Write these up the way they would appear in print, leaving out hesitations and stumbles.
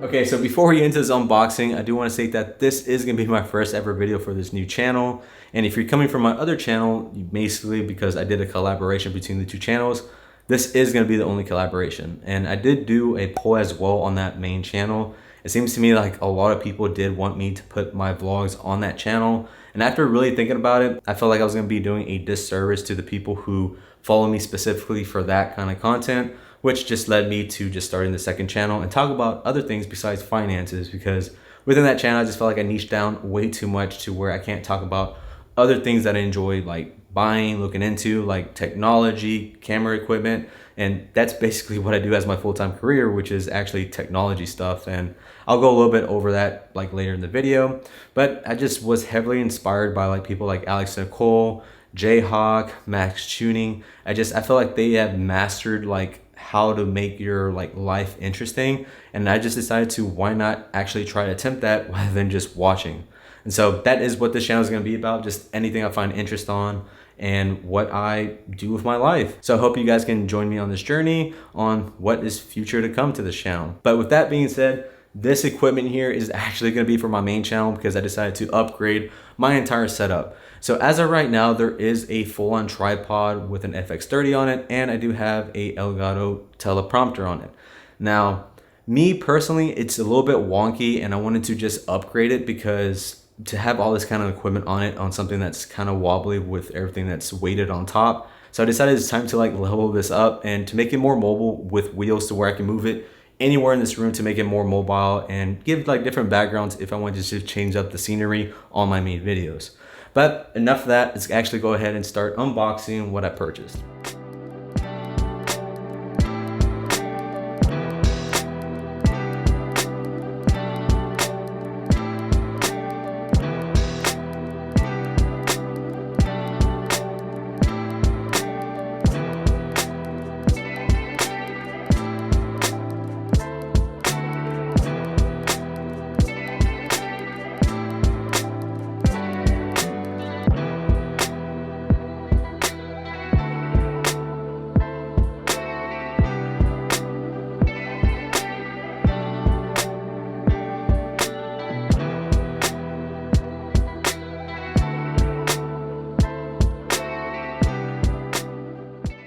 Okay, so before we get into this unboxing, I do want to say that this is going to be my first ever video for this new channel. And if you're coming from my other channel, basically because I did a collaboration between the two channels, this is going to be the only collaboration. And I did do a poll as well on that main channel. It seems to me like a lot of people did want me to put my vlogs on that channel. And after really thinking about it, I felt like I was going to be doing a disservice to the people who follow me specifically for that kind of content, which just led me to just starting the second channel and talk about other things besides finances, because within that channel, I just felt like I niched down way too much to where I can't talk about other things that I enjoy, like buying, looking into, like technology, camera equipment. And that's basically what I do as my full-time career, which is actually technology stuff. And I'll go a little bit over that like later in the video, but I just was heavily inspired by like people like Alex Nicole, Jayhawk, Max Tuning. I feel like they have mastered like how to make your like life interesting. And I just decided to, why not actually try to attempt that rather than just watching. And so that is what this channel is going to be about, just anything I find interest on and what I do with my life. So I hope you guys can join me on this journey on what is future to come to this channel. But with that being said, this equipment here is actually going to be for my main channel because I decided to upgrade my entire setup. So as of right now, there is a full-on tripod with an FX30 on it, and I do have a Elgato teleprompter on it. Now, me personally, it's a little bit wonky and I wanted to just upgrade it because to have all this kind of equipment on it, on something that's kind of wobbly with everything that's weighted on top. So I decided it's time to like level this up and to make it more mobile with wheels to where I can move it anywhere in this room to make it more mobile and give like different backgrounds if I wanted to change up the scenery on my main videos. But enough of that, let's actually go ahead and start unboxing what I purchased.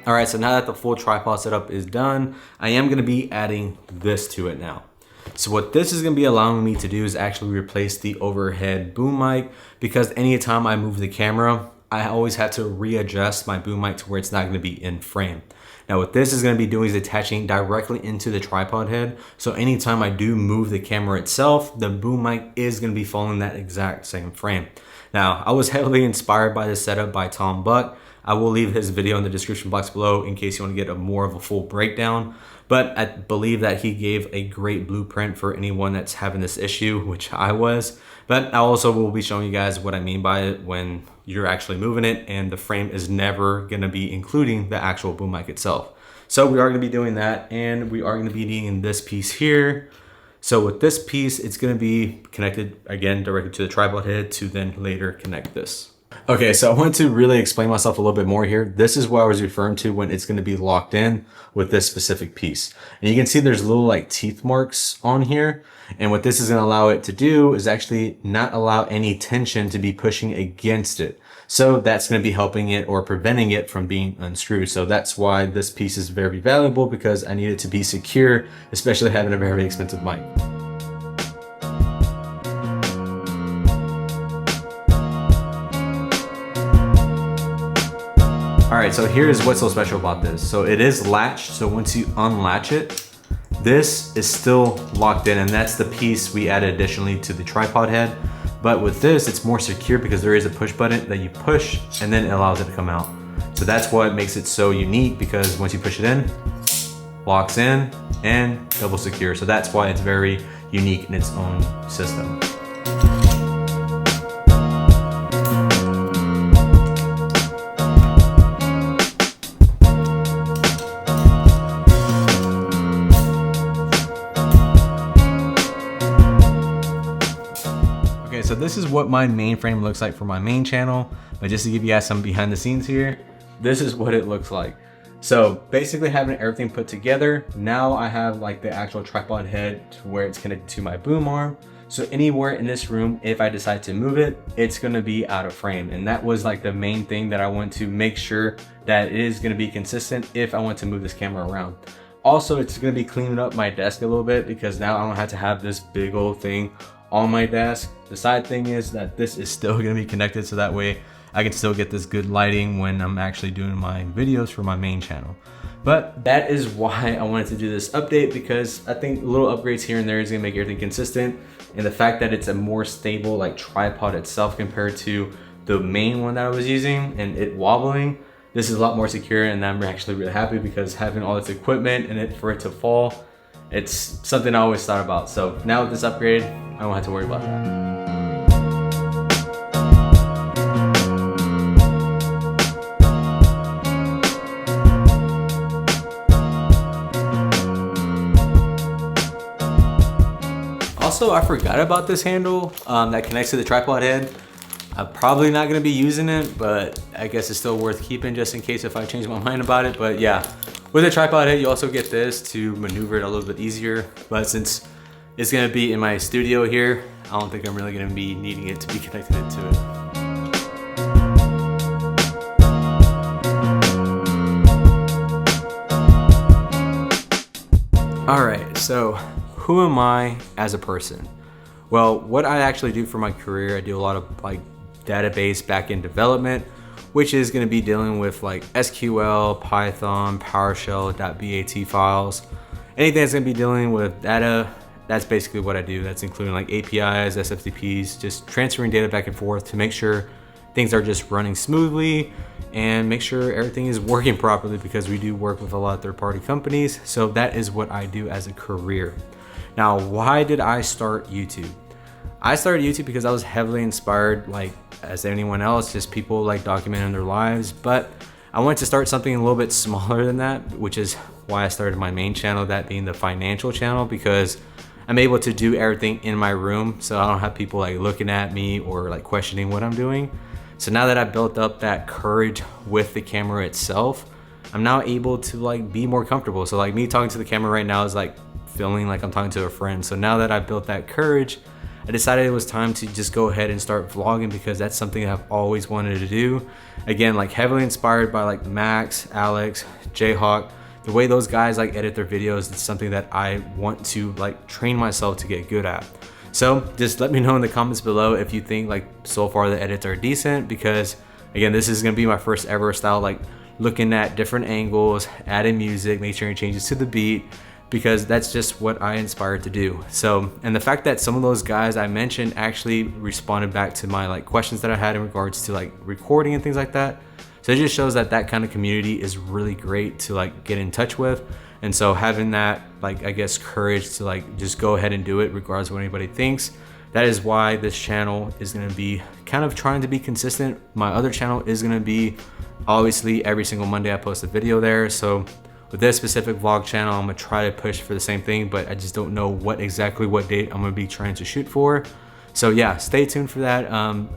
All right, so now that the full tripod setup is done, I am gonna be adding this to it now. So what this is gonna be allowing me to do is actually replace the overhead boom mic, because anytime I move the camera, I always have to readjust my boom mic to where it's not gonna be in frame. Now what this is gonna be doing is attaching directly into the tripod head. So anytime I do move the camera itself, the boom mic is gonna be following that exact same frame. Now, I was heavily inspired by this setup by Tom Buck. I will leave his video in the description box below in case you want to get more of a full breakdown. But I believe that he gave a great blueprint for anyone that's having this issue, which I was. But I also will be showing you guys what I mean by it when you're actually moving it and the frame is never going to be including the actual boom mic itself. So we are going to be doing that, and we are going to be needing this piece here. So with this piece, it's going to be connected again directly to the tripod head to then later connect this. Okay, so I want to really explain myself a little bit more here. This is what I was referring to when it's going to be locked in with this specific piece. And you can see there's little like teeth marks on here. And what this is going to allow it to do is actually not allow any tension to be pushing against it. So that's going to be helping it or preventing it from being unscrewed. So that's why this piece is very valuable, because I need it to be secure, especially having a very expensive mic. All right, so here's what's so special about this. So it is latched, so once you unlatch it, this is still locked in, and that's the piece we added additionally to the tripod head. But with this, it's more secure because there is a push button that you push and then it allows it to come out. So that's what makes it so unique, because once you push it in, locks in and double secure. So that's why it's very unique in its own system. So this is what my main frame looks like for my main channel, but just to give you guys some behind the scenes here, this is what it looks like. So basically having everything put together, now I have like the actual tripod head to where it's connected to my boom arm. So anywhere in this room, if I decide to move it, it's gonna be out of frame. And that was like the main thing that I want to make sure that it is gonna be consistent if I want to move this camera around. Also, it's gonna be cleaning up my desk a little bit because now I don't have to have this big old thing on my desk. The side thing is that this is still gonna be connected, so that way I can still get this good lighting when I'm actually doing my videos for my main channel. But that is why I wanted to do this update, because I think little upgrades here and there is gonna make everything consistent. And the fact that it's a more stable like tripod itself compared to the main one that I was using and it wobbling, this is a lot more secure, and I'm actually really happy because having all this equipment and for it to fall, it's something I always thought about. So now with this upgrade, I don't have to worry about that. Also, I forgot about this handle that connects to the tripod head. I'm probably not gonna be using it, but I guess it's still worth keeping just in case if I change my mind about it. But yeah, with a tripod head, you also get this to maneuver it a little bit easier. But since it's gonna be in my studio here, I don't think I'm really gonna be needing it to be connected to it. All right, so who am I as a person? Well, what I actually do for my career, I do a lot of like database backend development, which is going to be dealing with like SQL, Python, PowerShell, .bat files, anything that's going to be dealing with data. That's basically what I do. That's including like APIs, SFTPs, just transferring data back and forth to make sure things are just running smoothly and make sure everything is working properly, because we do work with a lot of third-party companies. So that is what I do as a career. Now, why did I start YouTube? I started YouTube because I was heavily inspired, like as anyone else, just people like documenting their lives. But I wanted to start something a little bit smaller than that, which is why I started my main channel, that being the financial channel, because I'm able to do everything in my room. So I don't have people like looking at me or like questioning what I'm doing. So now that I built up that courage with the camera itself, I'm now able to like be more comfortable. So like me talking to the camera right now is like feeling like I'm talking to a friend. So now that I built that courage, I decided it was time to just go ahead and start vlogging, because that's something I've always wanted to do. Again, like heavily inspired by like Max, Alex, Jayhawk, the way those guys like edit their videos. It's something that I want to like train myself to get good at. So just let me know in the comments below if you think like so far the edits are decent, because again, this is gonna be my first ever style, like looking at different angles, adding music, make sure it changes to the beat, because that's just what I inspired to do. So, and the fact that some of those guys I mentioned actually responded back to my like questions that I had in regards to like recording and things like that. So it just shows that that kind of community is really great to like get in touch with. And so having that, like, I guess, courage to like just go ahead and do it regardless of what anybody thinks, that is why this channel is gonna be kind of trying to be consistent. My other channel is gonna be obviously every single Monday I post a video there. So with this specific vlog channel, I'm gonna try to push for the same thing, but I just don't know what date I'm gonna be trying to shoot for. So yeah, stay tuned for that.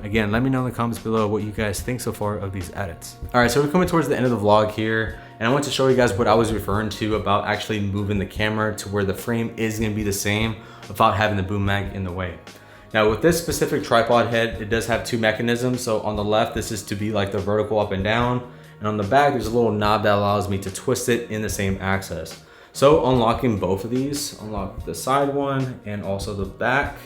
Again, let me know in the comments below what you guys think so far of these edits. All right, so we're coming towards the end of the vlog here, and I want to show you guys what I was referring to about actually moving the camera to where the frame is gonna be the same without having the boom mag in the way. Now with this specific tripod head, it does have two mechanisms. So on the left, this is to be like the vertical up and down. And on the back, there's a little knob that allows me to twist it in the same axis. So unlocking both of these, unlock the side one and also the back.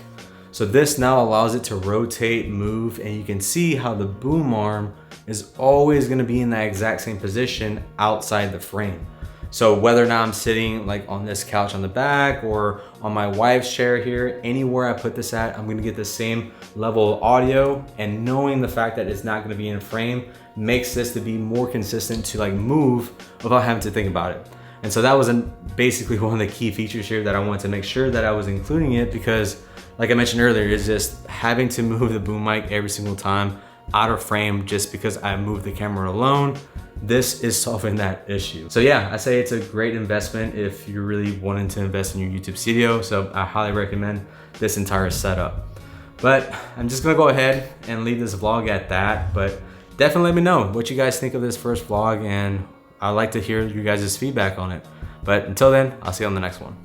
So this now allows it to rotate, move, and you can see how the boom arm is always gonna be in that exact same position outside the frame. So whether or not I'm sitting like on this couch on the back or on my wife's chair here, anywhere I put this at, I'm gonna get the same level of audio, and knowing the fact that it's not gonna be in frame makes this to be more consistent to like move without having to think about it. And so that was basically one of the key features here that I wanted to make sure that I was including it, because like I mentioned earlier, it's just having to move the boom mic every single time out of frame just because I moved the camera alone. This is solving that issue. So yeah, I say it's a great investment if you're really wanting to invest in your YouTube studio. So I highly recommend this entire setup. But I'm just gonna go ahead and leave this vlog at that. But definitely let me know what you guys think of this first vlog and I'd like to hear you guys' feedback on it. But until then, I'll see you on the next one.